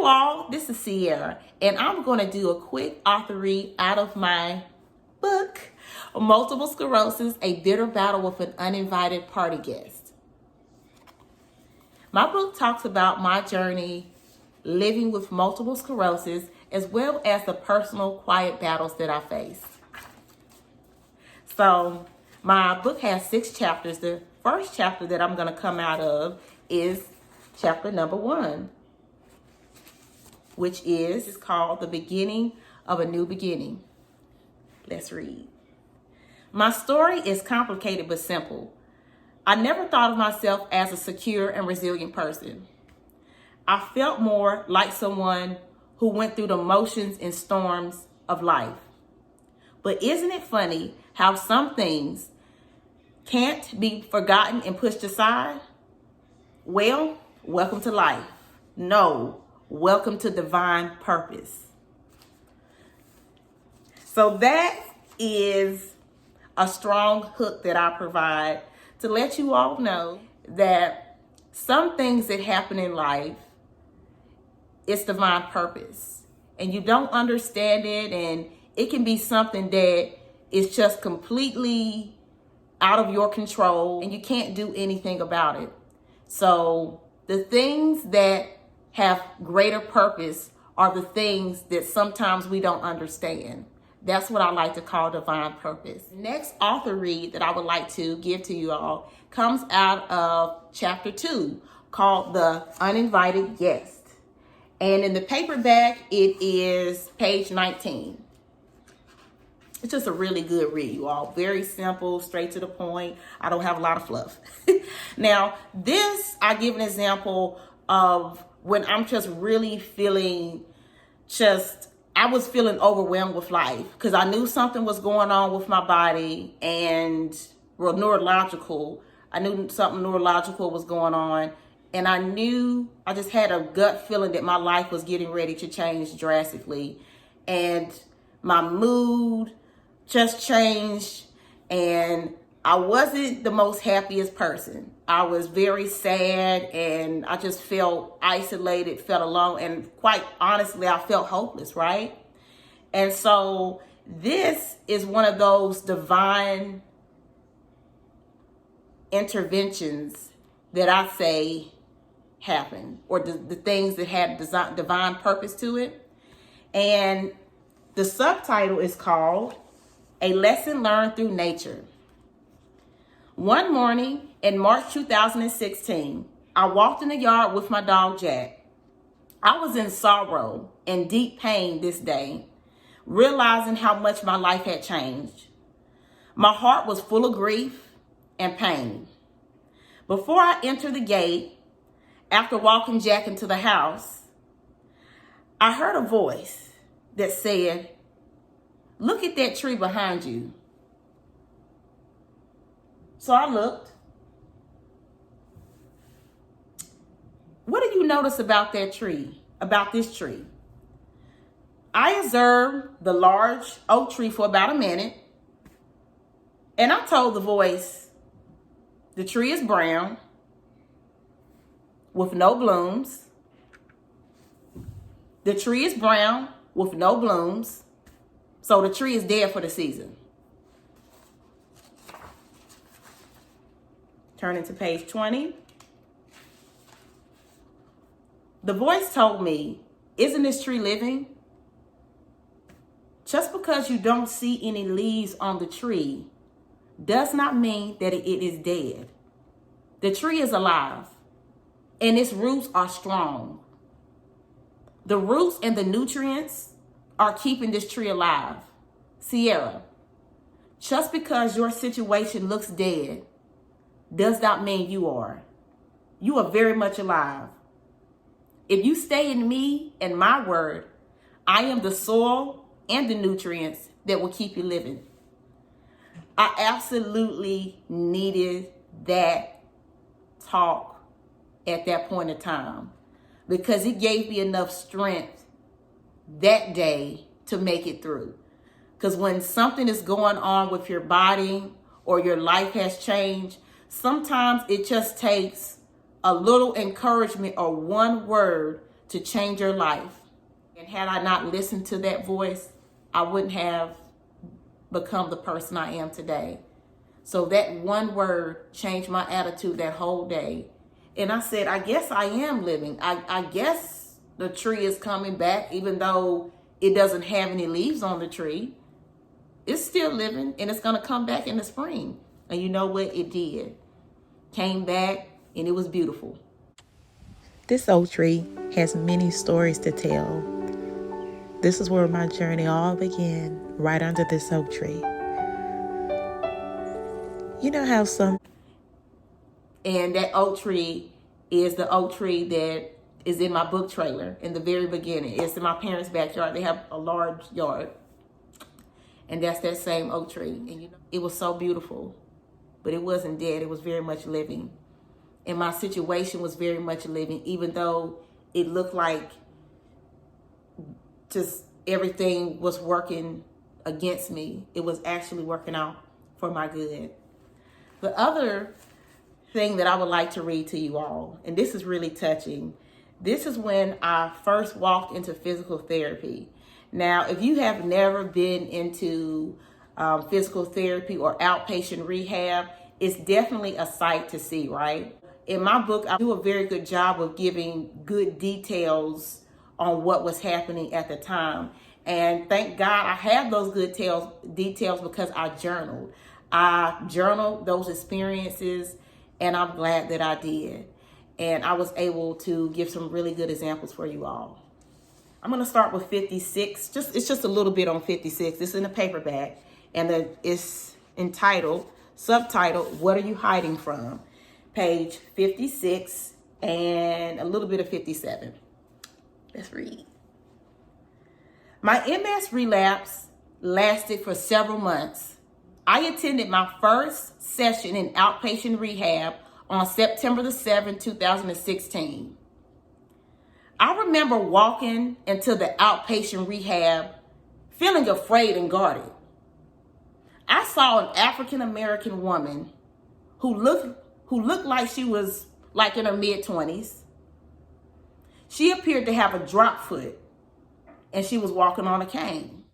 all, this is Sierra, and I'm going to do a quick author read out of my book, Multiple Sclerosis, A Bitter Battle with an Uninvited Party Guest. My book talks about my journey living with multiple sclerosis, as well as the personal quiet battles that I face. So my book has 6 chapters. The first chapter that I'm going to come out of is chapter number 1, which is called The Beginning of a New Beginning. Let's read. My story is complicated but simple. I never thought of myself as a secure and resilient person. I felt more like someone who went through the motions and storms of life. But isn't it funny how some things can't be forgotten and pushed aside? Well, welcome to life. No, welcome to divine purpose. So that is a strong hook that I provide to let you all know that some things that happen in life, it's divine purpose. And you don't understand it, and it can be something that is just completely out of your control and you can't do anything about it. So the things that have greater purpose are the things that sometimes we don't understand. That's what I like to call divine purpose. Next author read that I would like to give to you all comes out of chapter 2, called The Uninvited Guest. And in the paperback, it is page 19. It's just a really good read, you all. Very simple, straight to the point. I don't have a lot of fluff. Now, this, I give an example of when I'm just really feeling I was feeling overwhelmed with life because I knew something was going on with my body and, neurological. I knew something neurological was going on. And I just had a gut feeling that my life was getting ready to change drastically. And my mood just changed. And I wasn't the most happiest person. I was very sad and I just felt isolated, felt alone. And quite honestly, I felt hopeless, right? And so this is one of those divine interventions that I say happen, or the things that had divine purpose to it. And the subtitle is called A Lesson Learned Through Nature. One morning in March 2016, I walked in the yard with my dog Jack. I was in sorrow and deep pain this day, realizing how much my life had changed. My heart was full of grief and pain. Before I entered the gate, after walking Jack into the house, I heard a voice that said, "Look at that tree behind you." So I looked. What do you notice about that tree, about this tree? I observed the large oak tree for about a minute, and I told the voice, "The tree is brown with no blooms. The tree is brown with no blooms, so the tree is dead for the season." Turning to page 20. The voice told me, "Isn't this tree living? Just because you don't see any leaves on the tree does not mean that it is dead. The tree is alive, and its roots are strong. The roots and the nutrients are keeping this tree alive. Sierra, just because your situation looks dead does not mean you are. You are very much alive. If you stay in me and my word, I am the soil and the nutrients that will keep you living." I absolutely needed that talk at that point in time, because it gave me enough strength that day to make it through. Because when something is going on with your body or your life has changed, sometimes it just takes a little encouragement or one word to change your life. And had I not listened to that voice, I wouldn't have become the person I am today. So that one word changed my attitude that whole day. And I said, I guess I am living. I guess the tree is coming back, even though it doesn't have any leaves on the tree. It's still living, and it's going to come back in the spring. And you know what? It did. Came back, and it was beautiful. This oak tree has many stories to tell. This is where my journey all began, right under this oak tree. You know how And that oak tree is the oak tree that is in my book trailer in the very beginning. It's in my parents' backyard. They have a large yard. And that's that same oak tree. And you know, it was so beautiful, but it wasn't dead. It was very much living. And my situation was very much living, even though it looked like just everything was working against me. It was actually working out for my good. The other thing that I would like to read to you all, and this is really touching. This is when I first walked into physical therapy. Now, if you have never been into physical therapy or outpatient rehab, it's definitely a sight to see, right? In my book, I do a very good job of giving good details on what was happening at the time. And thank God I have those good details because I journaled. I journaled those experiences, and I'm glad that I did. And I was able to give some really good examples for you all. I'm going to start with 56. It's just a little bit on 56. This is in a paperback, and it's subtitled, What Are You Hiding From? Page 56 and a little bit of 57. Let's read. My MS relapse lasted for several months. I attended my first session in outpatient rehab on September the 7th, 2016. I remember walking into the outpatient rehab feeling afraid and guarded. I saw an African-American woman who looked like she was like in her mid-20s. She appeared to have a drop foot, and she was walking on a cane.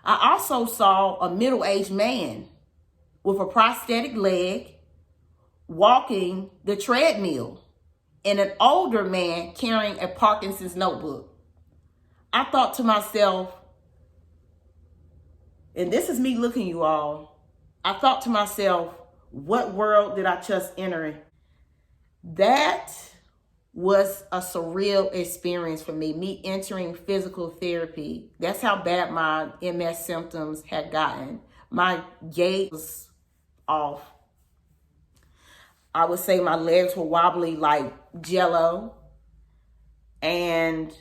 I also saw a middle-aged man with a prosthetic leg walking the treadmill, and an older man carrying a Parkinson's notebook. I thought to myself, and this is me looking, you all, I thought to myself, what world did I just enter? That was a surreal experience for me entering physical therapy. That's how bad my MS symptoms had gotten. My gait was off. I would say my legs were wobbly like jello. And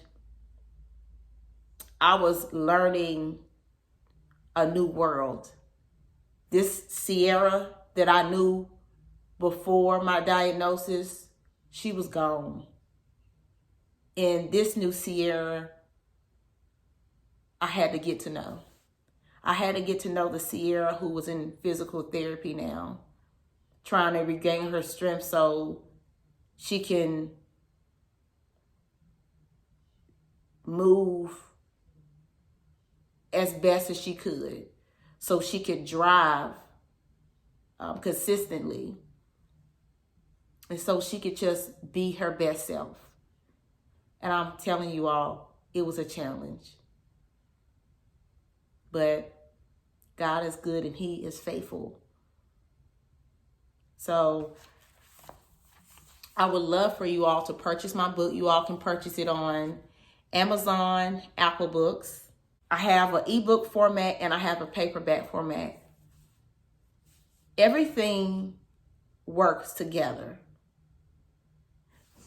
I was learning a new world. This Sierra that I knew before my diagnosis, she was gone. And this new Sierra, I had to get to know. I had to get to know the Sierra who was in physical therapy now, trying to regain her strength so she can move as best as she could, so she could drive consistently, and so she could just be her best self. And I'm telling you all, it was a challenge. But God is good and He is faithful. So I would love for you all to purchase my book. You all can purchase it on Amazon, Apple Books. I have an ebook format and I have a paperback format. Everything works together.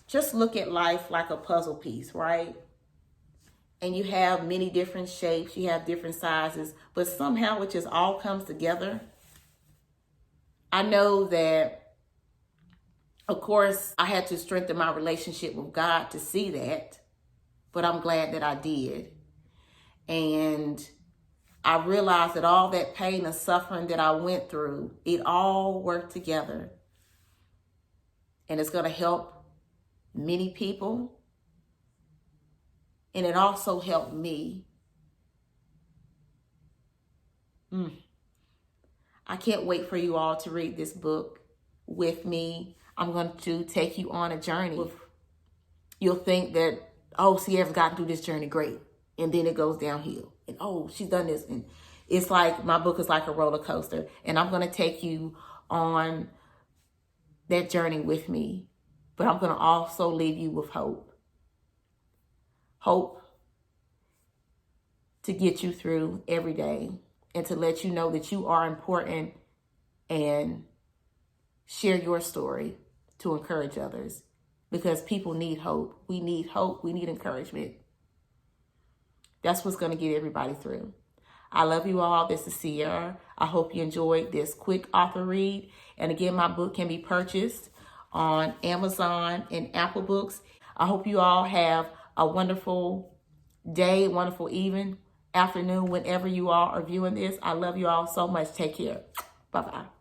Just look at life like a puzzle piece, right? And you have many different shapes, you have different sizes, but somehow it just all comes together. I know that, of course, I had to strengthen my relationship with God to see that, but I'm glad that I did. And I realized that all that pain and suffering that I went through, it all worked together. And it's going to help many people. And it also helped me. I can't wait for you all to read this book with me. I'm going to take you on a journey. You'll think that, oh, Sierra's gotten through this journey, great. And then it goes downhill. And oh, she's done this. And it's like, my book is like a roller coaster. And I'm going to take you on that journey with me. But I'm going to also leave you with hope. Hope to get you through every day and to let you know that you are important, and share your story to encourage others, because people need hope. We need hope. We need encouragement. That's what's going to get everybody through. I love you all. This is Sierra. I hope you enjoyed this quick author read. And again, my book can be purchased on Amazon and Apple Books. I hope you all have a wonderful day, wonderful evening, afternoon, whenever you all are viewing this. I love you all so much. Take care. Bye-bye.